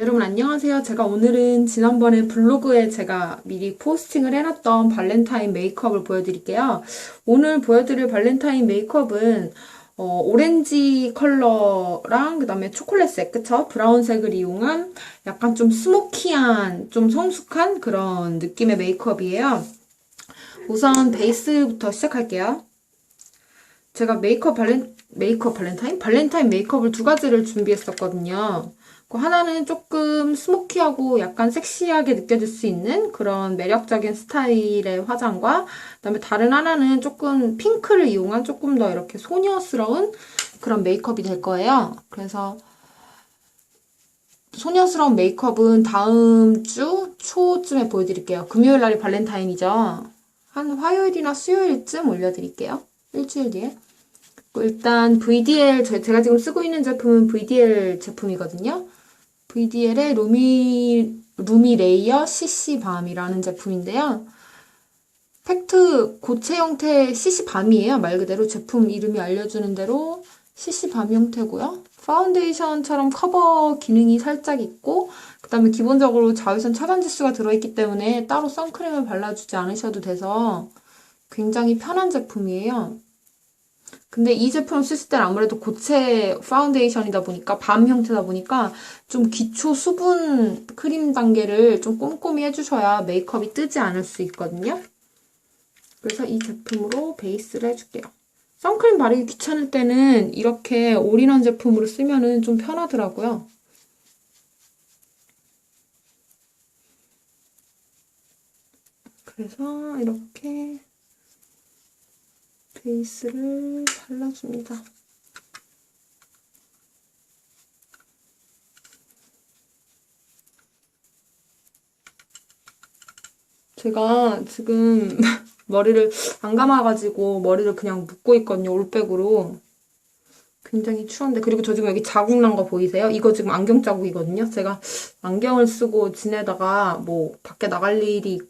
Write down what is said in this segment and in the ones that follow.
여러분 안녕하세요. 제가 오늘은 지난번에 블로그에 제가 미리 포스팅을 해놨던 발렌타인 메이크업을 보여드릴게요. 오늘 보여드릴 발렌타인 메이크업은 오렌지 컬러랑 그다음에 초콜릿색, 그쵸? 브라운색을 이용한 약간 좀 스모키한, 좀 성숙한 그런 느낌의 메이크업이에요. 우선 베이스부터 시작할게요. 제가 발렌타인 메이크업을 두 가지를 준비했었거든요. 하나는 조금 스모키하고 약간 섹시하게 느껴질 수 있는 그런 매력적인 스타일의 화장과 그다음에 다른 하나는 조금 핑크를 이용한 조금 더 이렇게 소녀스러운 그런 메이크업이 될 거예요. 그래서 소녀스러운 메이크업은 다음 주 초쯤에 보여드릴게요. 금요일 날이 발렌타인이죠. 한 화요일이나 수요일쯤 올려드릴게요. 일주일 뒤에. 일단 VDL, 제가 지금 쓰고 있는 제품은 VDL 제품이거든요. VDL의 루미 레이어 CC 밤이라는 제품인데요. 팩트 고체 형태 CC 밤이에요. 말 그대로 제품 이름이 알려주는 대로 CC 밤 형태고요. 파운데이션처럼 커버 기능이 살짝 있고 그 다음에 기본적으로 자외선 차단 지수가 들어있기 때문에 따로 선크림을 발라주지 않으셔도 돼서 굉장히 편한 제품이에요. 근데 이 제품을 쓰실 때는 아무래도 고체 파운데이션이다 보니까 밤 형태다 보니까 좀 기초 수분 크림 단계를 좀 꼼꼼히 해주셔야 메이크업이 뜨지 않을 수 있거든요. 그래서 이 제품으로 베이스를 해줄게요. 선크림 바르기 귀찮을 때는 이렇게 올인원 제품으로 쓰면은 좀 편하더라고요. 그래서 이렇게 베이스를 발라줍니다. 제가 지금 머리를 안 감아가지고 머리를 그냥 묶고 있거든요. 올백으로. 굉장히 추운데. 그리고 저 지금 여기 자국 난 거 보이세요? 이거 지금 안경 자국이거든요. 제가 안경을 쓰고 지내다가 뭐 밖에 나갈 일이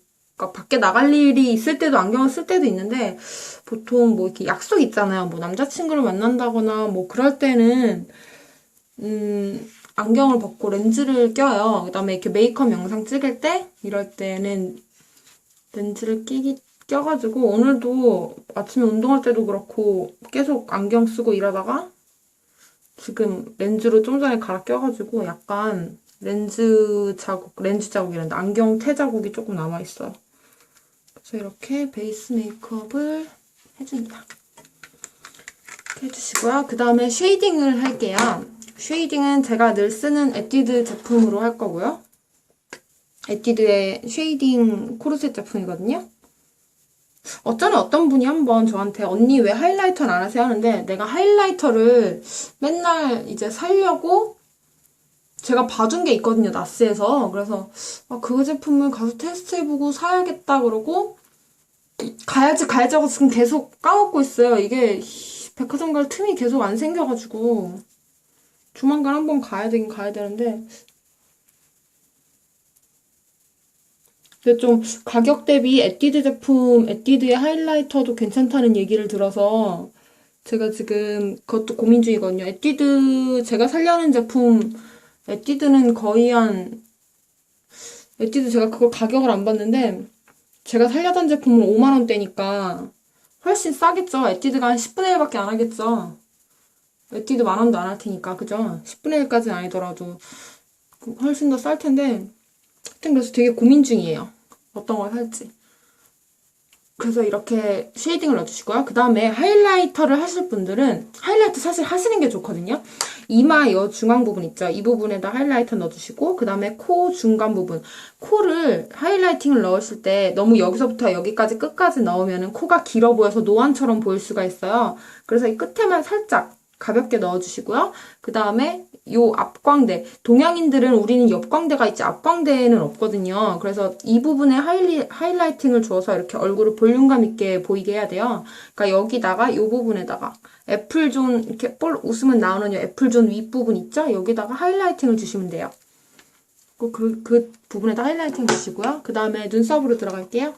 있을 때도 안경을 쓸 때도 있는데 보통 뭐 이렇게 약속 있잖아요. 뭐 남자친구를 만난다거나 뭐 그럴 때는 안경을 벗고 렌즈를 껴요. 그다음에 이렇게 메이크업 영상 찍을 때 이럴 때는 렌즈를 껴가지고 오늘도 아침에 운동할 때도 그렇고 계속 안경 쓰고 일하다가 지금 렌즈로 좀 전에 갈아 껴가지고 약간 렌즈 자국이란데 안경 테 자국이 조금 남아있어요. 그래서 이렇게 베이스 메이크업을 해줍니다. 이렇게 해주시고요. 그 다음에 쉐이딩을 할게요. 쉐이딩은 제가 늘 쓰는 에뛰드 제품으로 할 거고요. 에뛰드의 쉐이딩 코르셋 제품이거든요. 어쩌면 어떤 분이 한번 저한테 언니 왜 하이라이터는 안 하세요? 하는데 내가 하이라이터를 맨날 이제 살려고 제가 봐둔 게 있거든요. 나스에서. 그래서 그 제품을 가서 테스트해보고 사야겠다 그러고 가야지 하고 지금 계속 까먹고 있어요. 이게 백화점 갈 틈이 계속 안 생겨가지고 조만간 한번 가야 되긴 가야 되는데 근데 좀 가격 대비 에뛰드의 하이라이터도 괜찮다는 얘기를 들어서 제가 지금 그것도 고민 중이거든요. 제가 살려는 제품, 에뛰드는 에뛰드 제가 그걸 가격을 안 봤는데, 제가 살려던 제품은 5만원대니까 훨씬 싸겠죠. 에뛰드가 한 10분의 1밖에 안 하겠죠. 에뛰드 만원도 안 할 테니까, 그죠? 10분의 1까지는 아니더라도 훨씬 더 쌀 텐데, 하여튼 그래서 되게 고민 중이에요. 어떤 걸 살지. 그래서 이렇게 쉐이딩을 넣어주시고요. 그 다음에 하이라이터를 하실 분들은 하이라이터 사실 하시는 게 좋거든요. 이마 여 중앙 부분 있죠. 이 부분에다 하이라이터 넣어주시고 그 다음에 코 중간 부분. 코를 하이라이팅을 넣으실 때 너무 여기서부터 여기까지 끝까지 넣으면 코가 길어 보여서 노안처럼 보일 수가 있어요. 그래서 이 끝에만 살짝 가볍게 넣어주시고요. 그 다음에 요 앞광대. 동양인들은 우리는 옆광대가 있지 앞광대는 없거든요. 그래서 이 부분에 하이라이팅을 주어서 이렇게 얼굴을 볼륨감 있게 보이게 해야 돼요. 그러니까 여기다가 요 부분에다가 애플존 이렇게 볼 웃으면 나오는 요 애플존 윗부분 있죠? 여기다가 하이라이팅을 주시면 돼요. 그 부분에다 하이라이팅 주시고요. 그 다음에 눈썹으로 들어갈게요.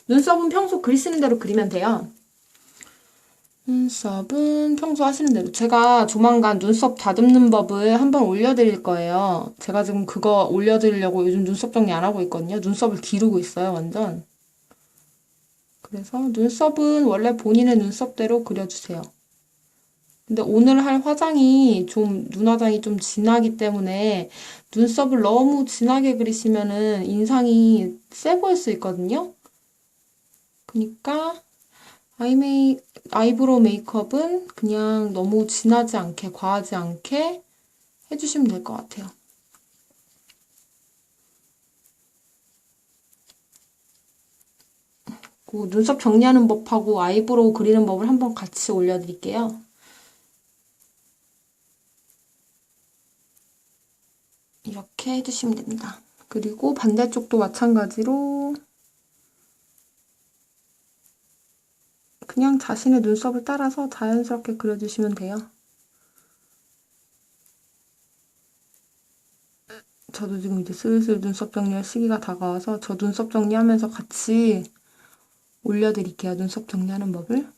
눈썹은 평소 글 쓰는 대로 그리면 돼요. 눈썹은 평소 하시는 대로. 제가 조만간 눈썹 다듬는 법을 한번 올려드릴 거예요. 제가 지금 그거 올려드리려고 요즘 눈썹 정리 안 하고 있거든요. 눈썹을 기르고 있어요, 완전. 그래서 눈썹은 원래 본인의 눈썹대로 그려주세요. 근데 오늘 할 화장이 좀, 눈화장이 좀 진하기 때문에 눈썹을 너무 진하게 그리시면은 인상이 세 보일 수 있거든요. 그러니까 아이브로우 메이크업은 그냥 너무 진하지 않게, 과하지 않게 해주시면 될 것 같아요. 그 눈썹 정리하는 법하고 아이브로우 그리는 법을 한번 같이 올려드릴게요. 이렇게 해주시면 됩니다. 그리고 반대쪽도 마찬가지로 그냥 자신의 눈썹을 따라서 자연스럽게 그려주시면 돼요. 저도 지금 이제 슬슬 눈썹 정리할 시기가 다가와서 저 눈썹 정리하면서 같이 올려드릴게요. 눈썹 정리하는 법을.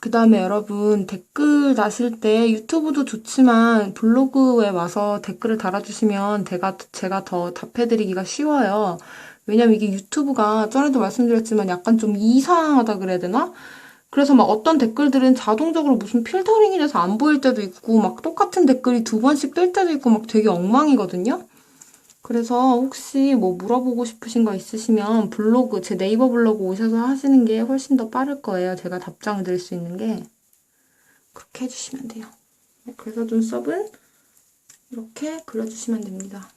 그 다음에 여러분 댓글 다실 때 유튜브도 좋지만 블로그에 와서 댓글을 달아주시면 제가 더 답해드리기가 쉬워요. 왜냐면 이게 유튜브가 전에도 말씀드렸지만 약간 좀 이상하다 그래야 되나? 그래서 막 어떤 댓글들은 자동적으로 무슨 필터링이 돼서 안 보일 때도 있고 막 똑같은 댓글이 두 번씩 뜰 때도 있고 막 되게 엉망이거든요. 그래서 혹시 뭐 물어보고 싶으신 거 있으시면 블로그, 제 네이버 블로그 오셔서 하시는 게 훨씬 더 빠를 거예요. 제가 답장을 드릴 수 있는 게. 그렇게 해주시면 돼요. 그래서 눈썹은 이렇게 그려주시면 됩니다.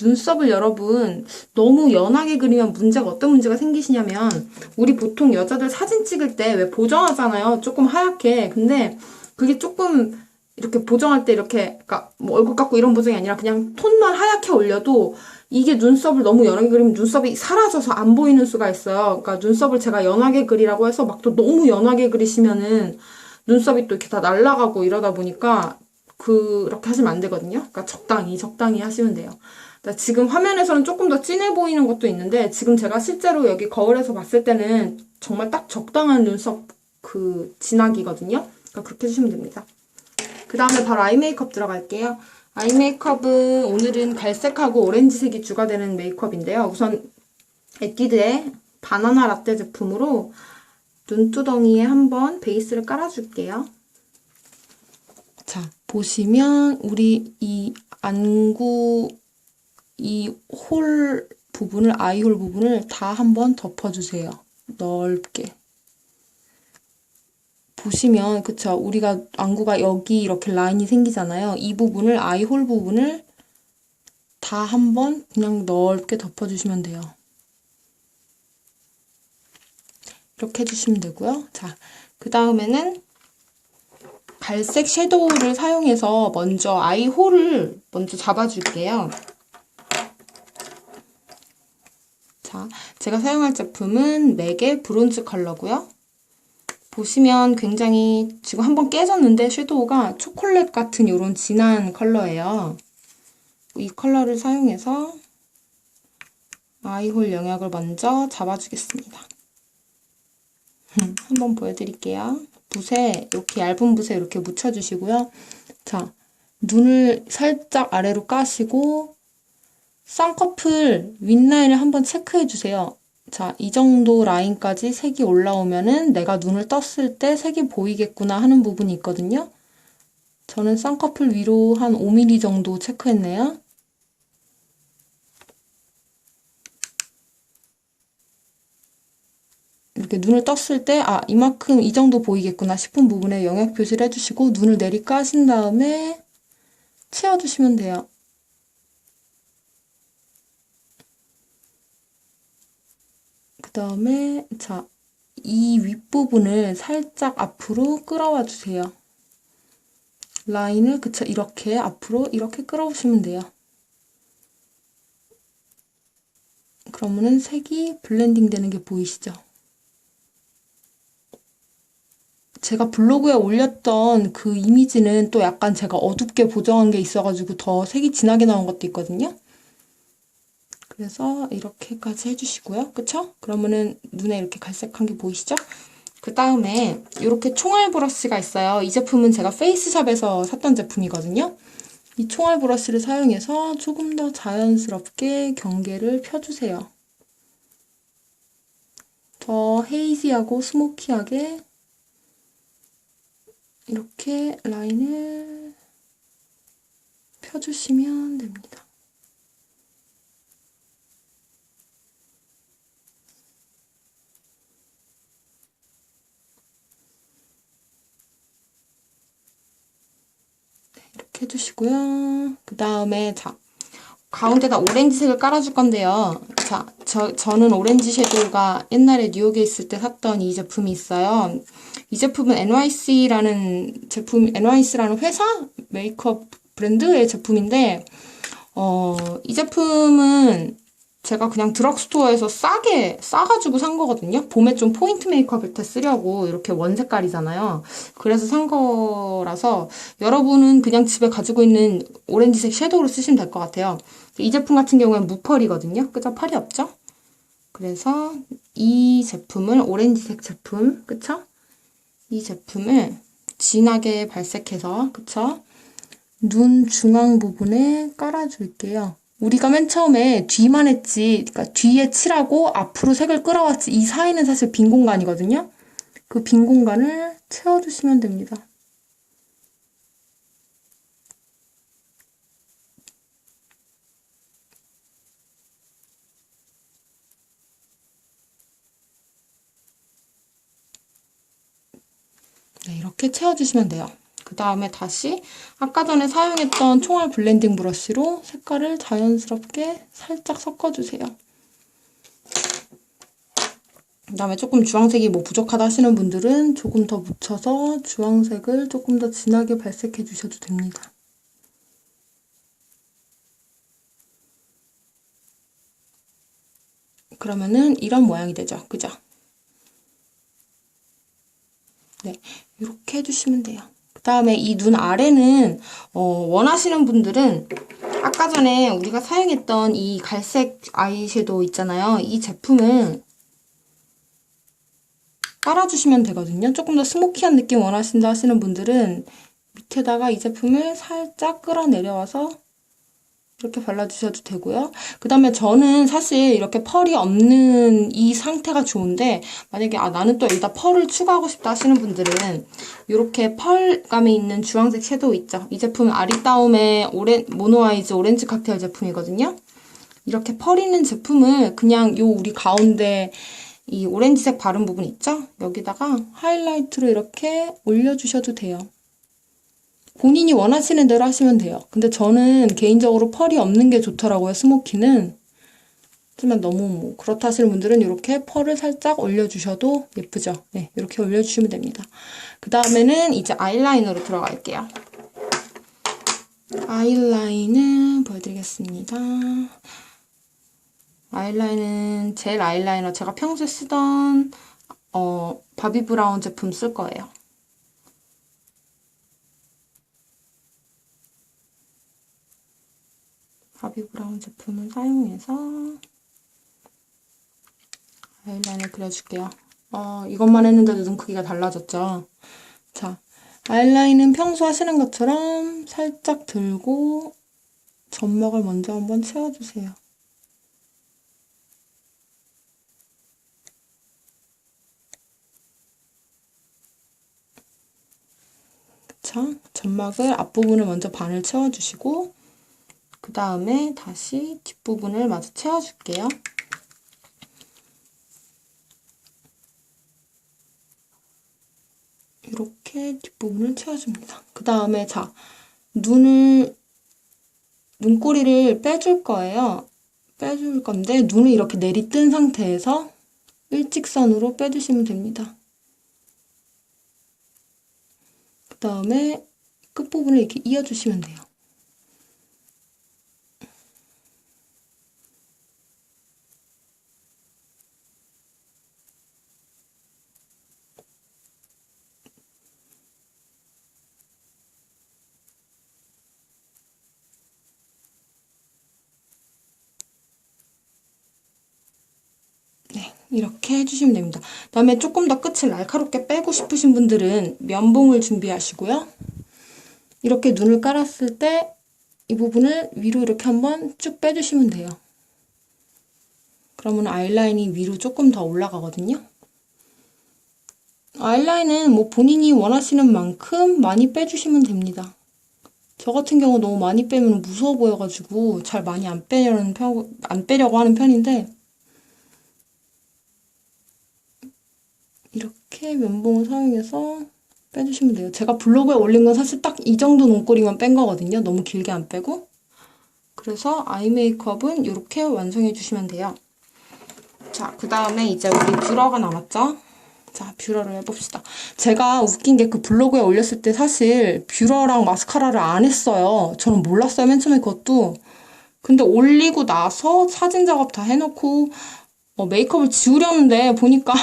눈썹을 여러분 너무 연하게 그리면 어떤 문제가 생기시냐면 우리 보통 여자들 사진 찍을 때 왜 보정하잖아요. 조금 하얗게. 근데 그게 조금 이렇게 보정할 때 이렇게 그러니까 뭐 얼굴 깎고 이런 보정이 아니라 그냥 톤만 하얗게 올려도 이게 눈썹을 너무 연하게 그리면 눈썹이 사라져서 안 보이는 수가 있어요. 그러니까 눈썹을 제가 연하게 그리라고 해서 막 또 너무 연하게 그리시면은 눈썹이 또 이렇게 다 날아가고 이러다 보니까 그렇게 하시면 안 되거든요. 그러니까 적당히 하시면 돼요. 그러니까 지금 화면에서는 조금 더 진해 보이는 것도 있는데 지금 제가 실제로 여기 거울에서 봤을 때는 정말 딱 적당한 눈썹 그 진하기거든요. 그러니까 그렇게 해주시면 됩니다. 그 다음에 바로 아이 메이크업 들어갈게요. 아이 메이크업은 오늘은 갈색하고 오렌지색이 주가 되는 메이크업인데요. 우선 에뛰드의 바나나 라떼 제품으로 눈두덩이에 한번 베이스를 깔아줄게요. 자, 보시면 우리 이 안구 이 홀 부분을, 아이홀 부분을 다 한번 덮어주세요. 넓게. 보시면, 그쵸? 우리가 안구가 여기 이렇게 라인이 생기잖아요. 이 부분을, 아이홀 부분을 다 한번 그냥 넓게 덮어주시면 돼요. 이렇게 해주시면 되고요. 자, 그 다음에는 갈색 섀도우를 사용해서 먼저 아이홀을 먼저 잡아줄게요. 자, 제가 사용할 제품은 맥의 브론즈 컬러고요. 보시면 굉장히 지금 한번 깨졌는데 섀도우가 초콜릿 같은 이런 진한 컬러예요. 이 컬러를 사용해서 아이홀 영역을 먼저 잡아주겠습니다. 한번 보여드릴게요. 붓에 이렇게 얇은 붓에 이렇게 묻혀주시고요. 자, 눈을 살짝 아래로 까시고 쌍꺼풀 윗라인을 한번 체크해주세요. 자, 이 정도 라인까지 색이 올라오면은 내가 눈을 떴을 때 색이 보이겠구나 하는 부분이 있거든요. 저는 쌍꺼풀 위로 한 5mm 정도 체크했네요. 이렇게 눈을 떴을 때, 아, 이만큼 이 정도 보이겠구나 싶은 부분에 영역 표시를 해주시고 눈을 내리 까신 다음에 채워주시면 돼요. 그 다음에, 자, 이 윗부분을 살짝 앞으로 끌어와 주세요. 라인을, 그쵸, 이렇게 앞으로 이렇게 끌어오시면 돼요. 그러면은 색이 블렌딩 되는 게 보이시죠? 제가 블로그에 올렸던 그 이미지는 또 약간 제가 어둡게 보정한 게 있어가지고 더 색이 진하게 나온 것도 있거든요. 그래서 이렇게까지 해주시고요. 그쵸? 그러면은 눈에 이렇게 갈색한 게 보이시죠? 그 다음에 이렇게 총알 브러쉬가 있어요. 이 제품은 제가 페이스샵에서 샀던 제품이거든요. 이 총알 브러쉬를 사용해서 조금 더 자연스럽게 경계를 펴주세요. 더 헤이지하고 스모키하게 이렇게 라인을 펴주시면 됩니다. 이렇게 해주시고요. 그 다음에 자, 가운데다 오렌지색을 깔아줄 건데요. 자, 저는 오렌지 섀도우가 옛날에 뉴욕에 있을 때 샀던 이 제품이 있어요. 이 제품은 NYC라는 회사 메이크업 브랜드의 제품인데, 이 제품은 제가 그냥 드럭스토어에서 싸가지고 산 거거든요. 봄에 좀 포인트 메이크업을 때 쓰려고 이렇게 원 색깔이잖아요. 그래서 산 거라서 여러분은 그냥 집에 가지고 있는 오렌지색 섀도우를 쓰시면 될 것 같아요. 이 제품 같은 경우에는 무펄이거든요. 그죠? 펄이 없죠? 그래서 이 제품을 오렌지색 제품, 그쵸? 이 제품을 진하게 발색해서, 그쵸? 눈 중앙 부분에 깔아줄게요. 우리가 맨 처음에 뒤만 했지, 그러니까 뒤에 칠하고 앞으로 색을 끌어왔지, 이 사이는 사실 빈 공간이거든요. 그 빈 공간을 채워주시면 됩니다. 네, 이렇게 채워주시면 돼요. 그 다음에 다시 아까 전에 사용했던 총알 블렌딩 브러쉬로 색깔을 자연스럽게 살짝 섞어주세요. 그 다음에 조금 주황색이 뭐 부족하다 하시는 분들은 조금 더 묻혀서 주황색을 조금 더 진하게 발색해 주셔도 됩니다. 그러면은 이런 모양이 되죠. 그죠? 네, 이렇게 해주시면 돼요. 그 다음에 이 눈 아래는 원하시는 분들은 아까 전에 우리가 사용했던 이 갈색 아이섀도우 있잖아요. 이 제품을 깔아주시면 되거든요. 조금 더 스모키한 느낌 원하신다 하시는 분들은 밑에다가 이 제품을 살짝 끌어내려와서 이렇게 발라주셔도 되고요. 그 다음에 저는 사실 이렇게 펄이 없는 이 상태가 좋은데 만약에 나는 또 여기다 펄을 추가하고 싶다 하시는 분들은 이렇게 펄감이 있는 주황색 섀도우 있죠. 이 제품은 아리따움의 모노아이즈 오렌지 칵테일 제품이거든요. 이렇게 펄 있는 제품을 그냥 우리 가운데 이 오렌지색 바른 부분 있죠? 여기다가 하이라이트로 이렇게 올려주셔도 돼요. 본인이 원하시는 대로 하시면 돼요. 근데 저는 개인적으로 펄이 없는 게 좋더라고요, 스모키는. 하지만 너무 뭐 그렇다 하시는 분들은 이렇게 펄을 살짝 올려주셔도 예쁘죠? 네, 이렇게 올려주시면 됩니다. 그 다음에는 이제 아이라이너로 들어갈게요. 아이라인을 보여드리겠습니다. 아이라인은 젤 아이라이너 제가 평소에 쓰던 바비 브라운 제품 쓸 거예요. 바비 브라운 제품을 사용해서 아이라인을 그려줄게요. 이것만 했는데도 눈 크기가 달라졌죠? 자, 아이라인은 평소 하시는 것처럼 살짝 들고 점막을 먼저 한번 채워주세요. 그쵸? 점막을 앞부분을 먼저 반을 채워주시고 그 다음에 다시 뒷부분을 마저 채워줄게요. 이렇게 뒷부분을 채워줍니다. 그 다음에 자, 눈꼬리를 빼줄 거예요. 빼줄 건데 눈을 이렇게 내리뜬 상태에서 일직선으로 빼주시면 됩니다. 그 다음에 끝부분을 이렇게 이어주시면 돼요. 이렇게 해주시면 됩니다. 그다음에 조금 더 끝을 날카롭게 빼고 싶으신 분들은 면봉을 준비하시고요. 이렇게 눈을 깔았을 때 이 부분을 위로 이렇게 한번 쭉 빼주시면 돼요. 그러면 아이라인이 위로 조금 더 올라가거든요. 아이라인은 뭐 본인이 원하시는 만큼 많이 빼주시면 됩니다. 저 같은 경우 너무 많이 빼면 무서워 보여가지고 잘 많이 안 빼려고 하는 편인데, 이렇게 면봉을 사용해서 빼주시면 돼요. 제가 블로그에 올린 건 사실 딱 이 정도 눈꼬리만 뺀 거거든요. 너무 길게 안 빼고. 그래서 아이 메이크업은 이렇게 완성해 주시면 돼요. 자, 그 다음에 이제 우리 뷰러가 남았죠? 자, 뷰러를 해봅시다. 제가 웃긴 게 그 블로그에 올렸을 때 사실 뷰러랑 마스카라를 안 했어요. 저는 몰랐어요, 맨 처음에 그것도. 근데 올리고 나서 사진 작업 다 해놓고 메이크업을 지우려는데 보니까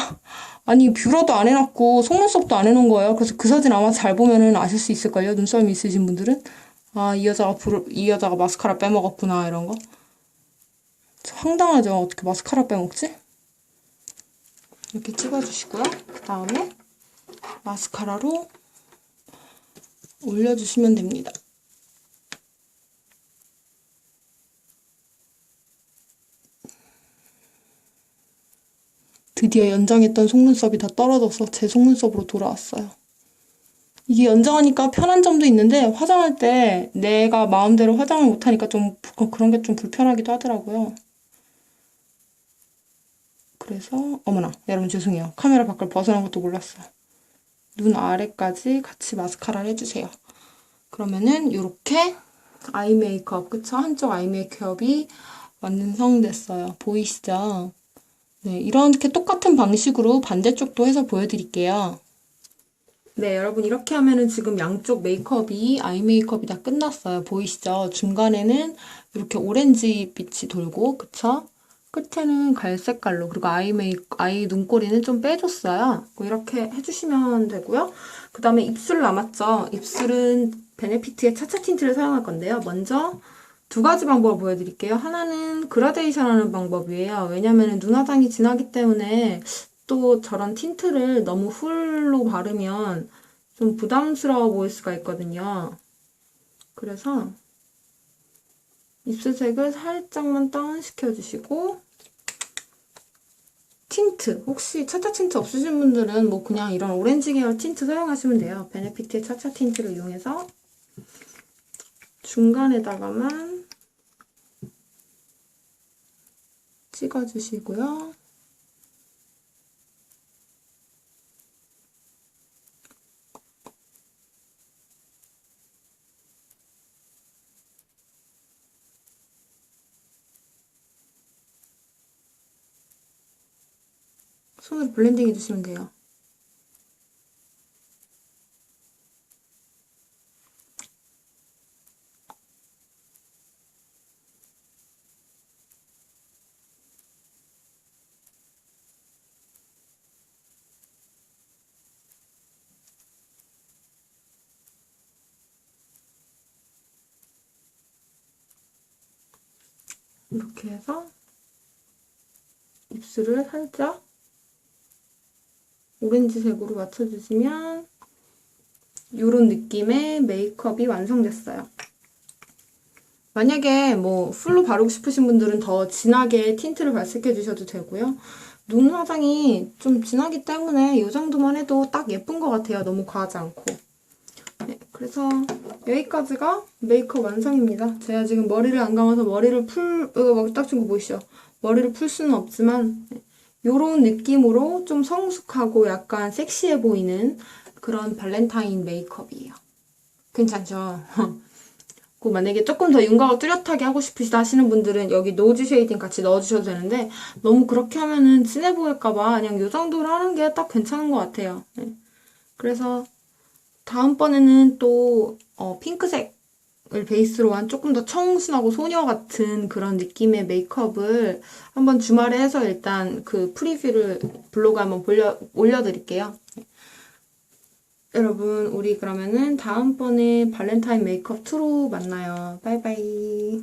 아니 뷰러도 안 해놨고 속눈썹도 안 해놓은 거예요. 그래서 그 사진 아마 잘 보면은 아실 수 있을걸요. 눈썰미 있으신 분들은. 아, 이 여자가 마스카라 빼먹었구나 이런 거. 황당하죠. 어떻게 마스카라 빼먹지? 이렇게 찍어주시고요. 그 다음에 마스카라로 올려주시면 됩니다. 드디어 연장했던 속눈썹이 다 떨어져서 제 속눈썹으로 돌아왔어요. 이게 연장하니까 편한 점도 있는데 화장할 때 내가 마음대로 화장을 못하니까 좀 그런 게 좀 불편하기도 하더라고요. 그래서 어머나 여러분 죄송해요. 카메라 밖을 벗어난 것도 몰랐어요. 눈 아래까지 같이 마스카라를 해주세요. 그러면은 이렇게 아이 메이크업, 그쵸? 한쪽 아이 메이크업이 완성됐어요. 보이시죠? 네, 이렇게 똑같은 방식으로 반대쪽도 해서 보여드릴게요. 네, 여러분 이렇게 하면은 지금 양쪽 메이크업이 아이 메이크업이 다 끝났어요. 보이시죠? 중간에는 이렇게 오렌지 빛이 돌고, 그쵸? 끝에는 갈색깔로, 그리고 아이 눈꼬리는 좀 빼줬어요. 이렇게 해주시면 되고요. 그 다음에 입술 남았죠? 입술은 베네피트의 차차 틴트를 사용할 건데요. 먼저 두 가지 방법을 보여드릴게요. 하나는 그라데이션 하는 방법이에요. 왜냐면 눈 화장이 진하기 때문에 또 저런 틴트를 너무 풀로 바르면 좀 부담스러워 보일 수가 있거든요. 그래서 입술색을 살짝만 다운시켜주시고 틴트, 혹시 차차 틴트 없으신 분들은 뭐 그냥 이런 오렌지 계열 틴트 사용하시면 돼요. 베네피트의 차차 틴트를 이용해서 중간에다가만 찍어주시고요. 손으로 블렌딩 해주시면 돼요. 이렇게 해서 입술을 살짝 오렌지색으로 맞춰주시면 이런 느낌의 메이크업이 완성됐어요. 만약에 뭐 풀로 바르고 싶으신 분들은 더 진하게 틴트를 발색해 주셔도 되고요. 눈 화장이 좀 진하기 때문에 이 정도만 해도 딱 예쁜 것 같아요. 너무 과하지 않고. 네, 그래서 여기까지가 메이크업 완성입니다. 제가 지금 머리를 안 감아서 머리를 이거 딱 준 거 보이시죠? 머리를 풀 수는 없지만 이런 느낌으로 좀 성숙하고 약간 섹시해 보이는 그런 발렌타인 메이크업이에요. 괜찮죠? 그 만약에 조금 더 윤곽을 뚜렷하게 하고 싶으시다 하시는 분들은 여기 노즈 쉐이딩 같이 넣어주셔도 되는데 너무 그렇게 하면은 진해 보일까봐 그냥 이 정도로 하는 게 딱 괜찮은 것 같아요. 네. 그래서 다음번에는 또 핑크색을 베이스로 한 조금 더 청순하고 소녀 같은 그런 느낌의 메이크업을 한번 주말에 해서 일단 그 프리뷰를 블로그에 한번 올려드릴게요. 여러분, 우리 그러면은 다음번에 발렌타인 메이크업 2로 만나요. 바이바이.